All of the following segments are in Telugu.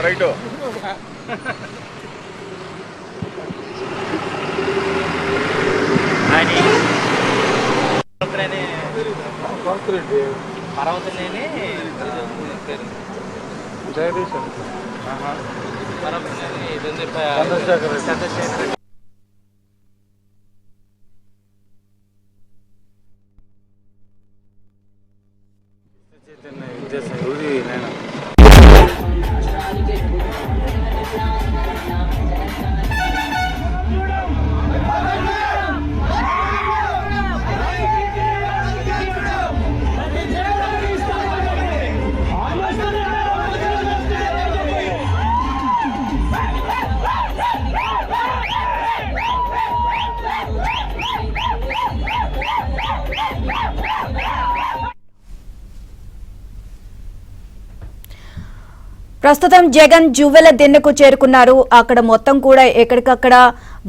రైట్ పర్వతనేని జగదీష్ చంద్రశేఖర్ రెడ్డి ప్రస్తుతం జగన్ జువ్వెల దిన్నెకు చేరుకున్నారు. అక్కడ మొత్తం కూడా ఎక్కడికక్కడ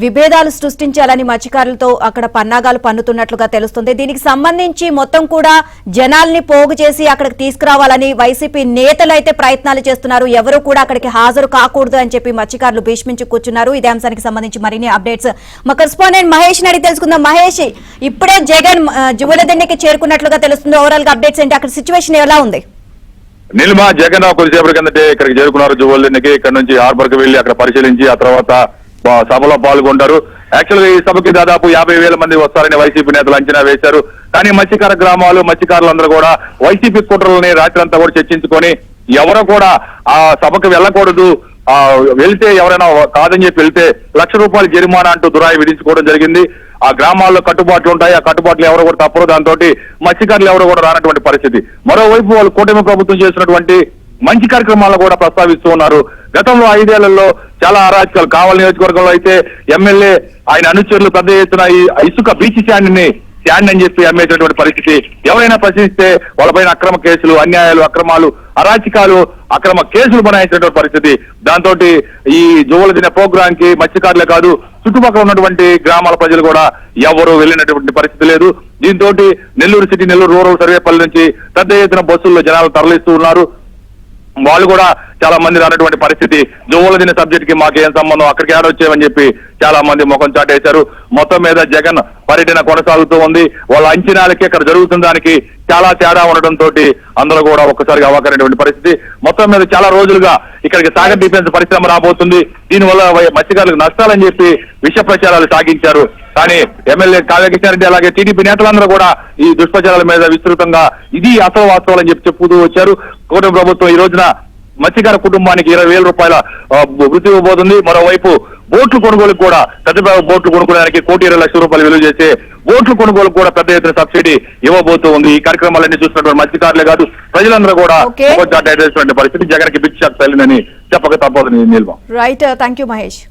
విభేదాలు సృష్టించాలని మత్స్యకారులతో అక్కడ పన్నాగాలు పన్నుతున్నట్లుగా తెలుస్తుంది. దీనికి సంబంధించి మొత్తం కూడా జనాల్ని పోగు చేసి అక్కడికి తీసుకురావాలని వైసీపీ నేతలు అయితే ప్రయత్నాలు చేస్తున్నారు. ఎవరు కూడా అక్కడికి హాజరు కాకూడదు అని చెప్పి మత్స్యకారులు భీష్మించి కూర్చున్నారు. ఇదే అంశానికి సంబంధించి మరిన్ని అప్డేట్స్ మా కరెస్పాండెంట్ మహేష్ అడిగి తెలుసుకుందాం. మహేష్, ఇప్పుడే జగన్ జువ్వెల దిన్నెకి చేరుకున్నట్లుగా తెలుస్తుంది. ఓవరాల్ గా అప్డేట్స్ ఏంటి? అక్కడ సిచ్యువేషన్ ఎలా ఉంది? నిల్మ జగన్ కొద్దిసేపటి కిందటే ఇక్కడికి చేరుకున్నారు జువ్వెలదిన్నెకి. ఇక్కడ నుంచి హార్బర్ కి వెళ్లి అక్కడ పరిశీలించి ఆ తర్వాత సభలో పాల్గొంటారు. యాక్చువల్ గా ఈ సభకి దాదాపు 50,000 మంది వస్తారని వైసీపీ నేతలు అంచనా వేశారు. కానీ మత్స్యకార గ్రామాలు మత్స్యకారులందరూ కూడా వైసీపీ కుట్రలని రాత్రంతా కూడా చర్చించుకొని ఎవరు కూడా ఆ సభకు వెళ్ళకూడదు, వెళ్తే ఎవరైనా కాదని చెప్పి వెళ్తే ₹1,00,000 జరిమానా అంటూ దురాయి విధించుకోవడం జరిగింది. ఆ గ్రామాల్లో కట్టుబాట్లు ఉంటాయి, ఆ కట్టుబాట్లు ఎవరు కూడా తప్పరు. దాంతో మత్స్యకారులు ఎవరు కూడా రానటువంటి పరిస్థితి. మరోవైపు వాళ్ళు కూటమి ప్రభుత్వం చేసినటువంటి మంచి కార్యక్రమాలను కూడా ప్రస్తావిస్తూ ఉన్నారు. గతంలో 5 ఏళ్లలో చాలా అరాచకాలు, కావలి నియోజకవర్గంలో అయితే ఎమ్మెల్యే ఆయన అనుచరులు పెద్ద ఎత్తున ఈ ఇసుక బీచ్ శాండ్ అని చెప్పి అమ్మేటటువంటి పరిస్థితి. ఎవరైనా ప్రశ్నిస్తే వాళ్ళపైన అక్రమ కేసులు, అన్యాయాలు, అక్రమాలు, అరాచకాలు, అక్రమ కేసులు బనాయించినటువంటి పరిస్థితి. దాంతో ఈ జువ్వెలదిన్నె ప్రోగ్రామ్ కి మత్స్యకారులే కాదు చుట్టుపక్కల ఉన్నటువంటి గ్రామాల ప్రజలు కూడా ఎవరు వెళ్ళినటువంటి పరిస్థితి లేదు. దీంతో నెల్లూరు సిటీ, నెల్లూరు రూరల్ సర్వేపల్లి నుంచి పెద్ద ఎత్తున బస్సుల్లో జనాలు తరలిస్తూ ఉన్నారు. వాళ్ళు కూడా చాలా మంది రానటువంటి పరిస్థితి. జువ్వెలదిన్నె సబ్జెక్ట్ కి మాకేం సంబంధం, అక్కడికి ఆడొచ్చేవని చెప్పి చాలా మంది ముఖం చాటేశారు. మొత్తం మీద జగన్ పర్యటన కొనసాగుతూ ఉంది. వాళ్ళ అంచనాలకి ఇక్కడ జరుగుతున్న దానికి చాలా తేడా ఉండటంతో అందరూ కూడా ఒక్కసారిగా అవాకరైనటువంటి పరిస్థితి. మొత్తం మీద చాలా రోజులుగా ఇక్కడికి సాగర్ డిఫెన్స్ పరిశ్రమ రాబోతుంది, దీనివల్ల మత్స్యకారులకు నష్టాలని చెప్పి విష ప్రచారాలు సాగించారు. కానీ ఎమ్మెల్యే కావ్య కృష్ణారెడ్డి అలాగే టీడీపీ నేతలందరూ కూడా ఈ దుష్ప్రచారాల మీద విస్తృతంగా ఇది అసలు వాస్తవాలని చెప్పి చెప్పుతూ వచ్చారు. కూటమి ప్రభుత్వం ఈ రోజున మత్స్యకార కుటుంబానికి ₹20,000 వృత్తి ఇవ్వబోతుంది. మరోవైపు బోట్లు కొనుగోలుకు కూడా పెద్ద బోట్లు కొనుక్కోవడానికి ₹1,20,00,000 విలువ చేసే బోట్లు కొనుగోలు కూడా పెద్ద ఎత్తున సబ్సిడీ ఇవ్వబోతూ ఉంది. ఈ కార్యక్రమాలన్నీ చూసినటువంటి మత్స్యకారులే కాదు ప్రజలందరూ కూడా పరిస్థితి జగన్ కి బిగ్ షాక్ తగిలిందని చెప్పక తప్పదు. నిల్వ రైట్, థ్యాంక్ యూ మహేష్.